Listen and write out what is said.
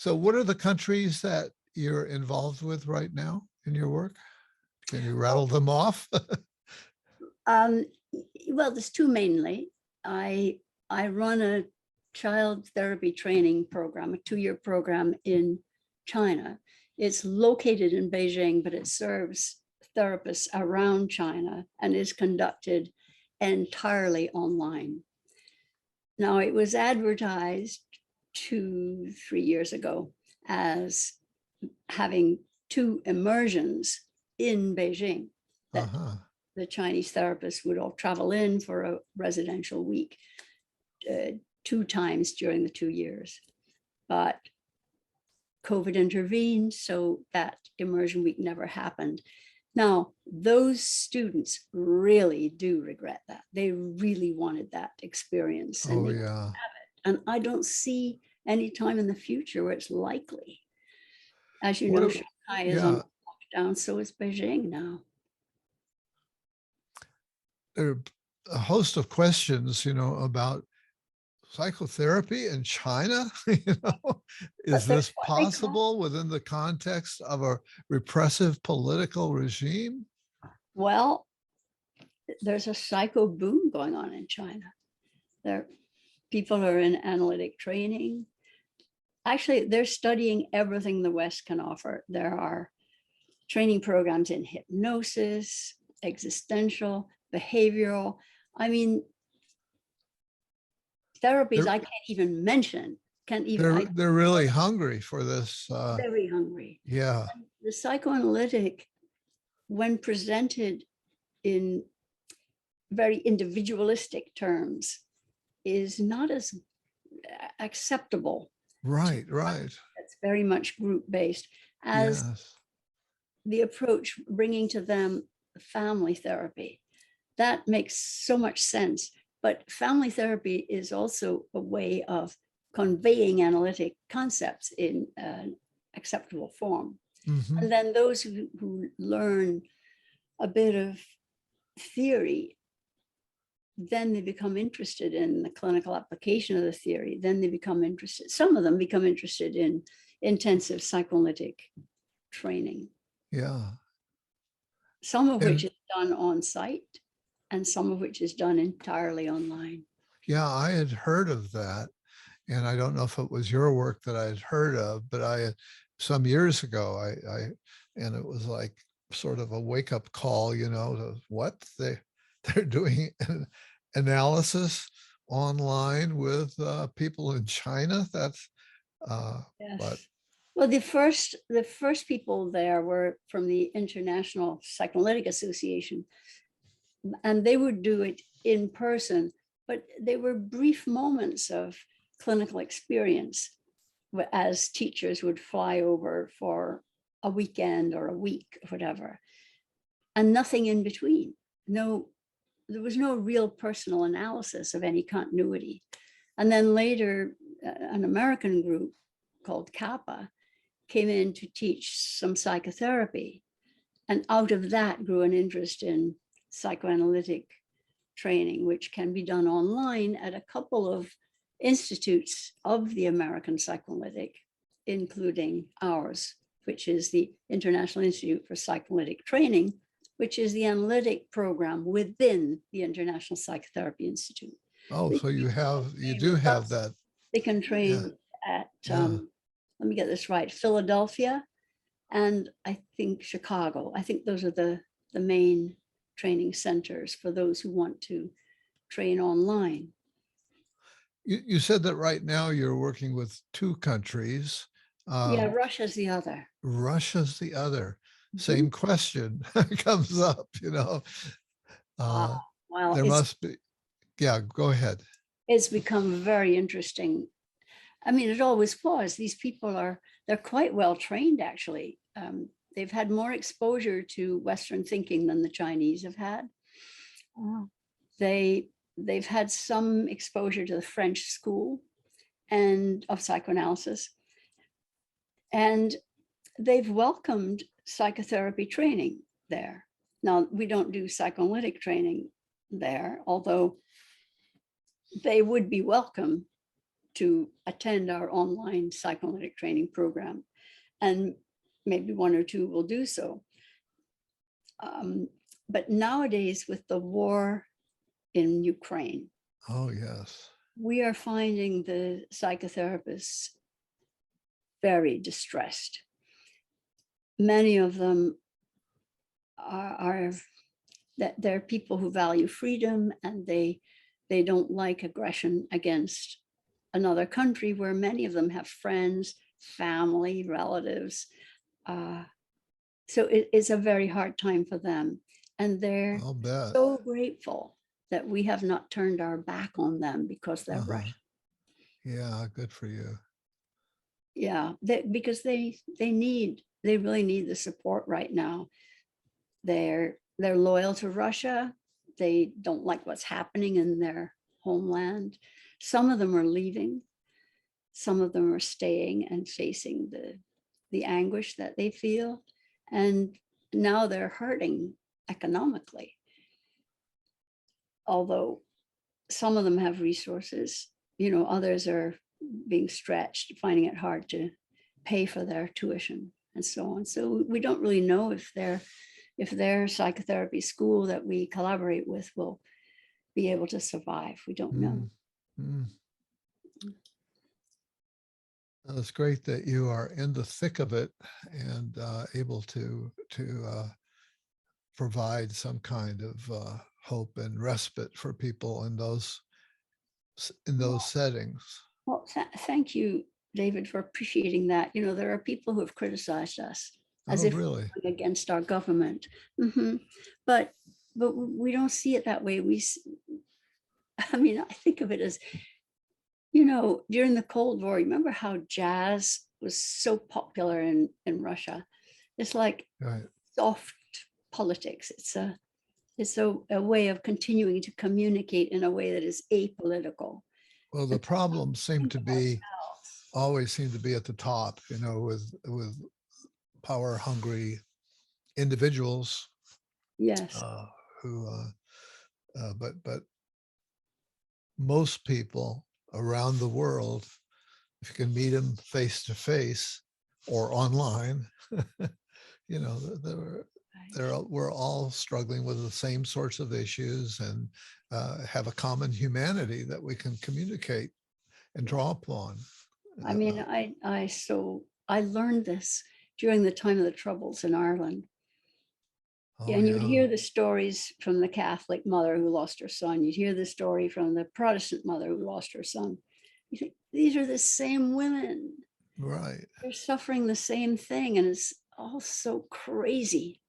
So what are the countries that you're involved with right now in your work? Can you rattle them off? Um, well, there's two mainly. I run a child therapy training program, a 2-year program in China. It's located in Beijing, but it serves therapists around China and is conducted entirely online. Now, it was advertised 2-3 years ago as having 2 immersions in Beijing that Uh-huh. the Chinese therapists would all travel in for a residential week 2 times during the 2 years. But COVID intervened, so that immersion week never happened. Now, those students really do regret that. They really wanted that experience. Oh, yeah. And I don't see any time in the future where it's likely. As you What, know, do- Shanghai is on yeah, lockdown, so is Beijing now. there are a host of questions, about psychotherapy in China. Is But there's this what they call, possible within the context of a repressive political regime? well, there's a psycho boom going on in China. There, people are in analytic training. Actually, they're studying everything the West can offer. There are training programs in hypnosis, existential, behavioral. I mean, therapies They're I can't even mention. Can't even. they're really hungry for this. Very hungry. Yeah, The psychoanalytic, when presented in very individualistic terms, is not as acceptable. right, right. It's very much group based as Yes. the approach bringing to them family therapy. That makes so much sense. But family therapy is also a way of conveying analytic concepts in an acceptable form. Hmm. And then those who learn a bit of theory, then they become interested in the clinical application of the theory. Then they become interested, some of them become interested in intensive psychoanalytic training, Yeah. some of which And is done on site and some of which is done entirely online. yeah, I had heard of that. And I don't know if it was your work that I had heard of, but some years ago, and it was like sort of a wake up call, to what they're doing an analysis online with people in China. That's, but Yes. Well, the first people there were from the International Psychoanalytic Association, and they would do it in person, but they were brief moments of clinical experience as teachers would fly over for a weekend or a week, or whatever, and nothing in between. No, there was no real personal analysis of any continuity. And then later, an American group called Kappa came in to teach some psychotherapy. And out of that grew an interest in psychoanalytic training, which can be done online at a couple of institutes of the American Psychoanalytic, including ours, which is the International Institute for Psychoanalytic Training, which is the analytic program within the International Psychotherapy Institute. oh, They so can you train do with have us. that. They can Yeah, train at, yeah. let me get this right, Philadelphia, and I think Chicago. I think those are the main training centers for those who want to train online. You said that right now you're working with two countries. Yeah, Um, Russia's the other. Russia's the other. Mhm. Same question comes up. Ah, Uh, well, there must be, yeah, go ahead. it's become very interesting. I mean, it always was. These people they're quite well trained, actually. They've had more exposure to Western thinking than the Chinese have had. Oh. They've had some exposure to the French school and of psychoanalysis, and they've welcomed psychotherapy training there. Now, we don't do psychoanalytic training there, although they would be welcome to attend our online psychoanalytic training program, and maybe one or two will do so. But nowadays, with the war in Ukraine, Oh, yes. we are finding the psychotherapists very distressed. Many of them are that they're people who value freedom, and they don't like aggression against another country, where many of them have friends, family, relatives. So it's a very hard time for them. And they're I'll bet. so grateful that we have not turned our back on them because they're Uh-huh. Russian. Yeah, good for you. Yeah, because they really need the support right now. They're loyal to Russia. They don't like what's happening in their homeland. Some of them are leaving. Some of them are staying and facing the anguish that they feel. And now they're hurting economically. Although some of them have resources, others are being stretched, finding it hard to pay for their tuition and so on. So we don't really know if their psychotherapy school that we collaborate with will be able to survive. We don't know. Mm. Well, it's great that you are in the thick of it and able to provide some kind of hope and respite for people in those settings. Well, thank you, David, for appreciating that. There are people who have criticized us as Oh, if really? we're going against our government. But we don't see it that way. I mean, I think of it as, during the Cold War, remember how jazz was so popular in Russia? It's like Right. soft politics. It's a way of continuing to communicate in a way that is apolitical. Well, the problems Think of ourselves. always seem to be at the top, with power hungry individuals Yes. who, but most people around the world, if you can meet them face to face or online, we're all struggling with the same sorts of issues, and have a common humanity that we can communicate and draw upon. I mean, I learned this during the time of the Troubles in Ireland. Oh, And you'd yeah. hear the stories from the Catholic mother who lost her son. You'd hear the story from the Protestant mother who lost her son. You think, these are the same women. Right. They're suffering the same thing. And it's all so crazy.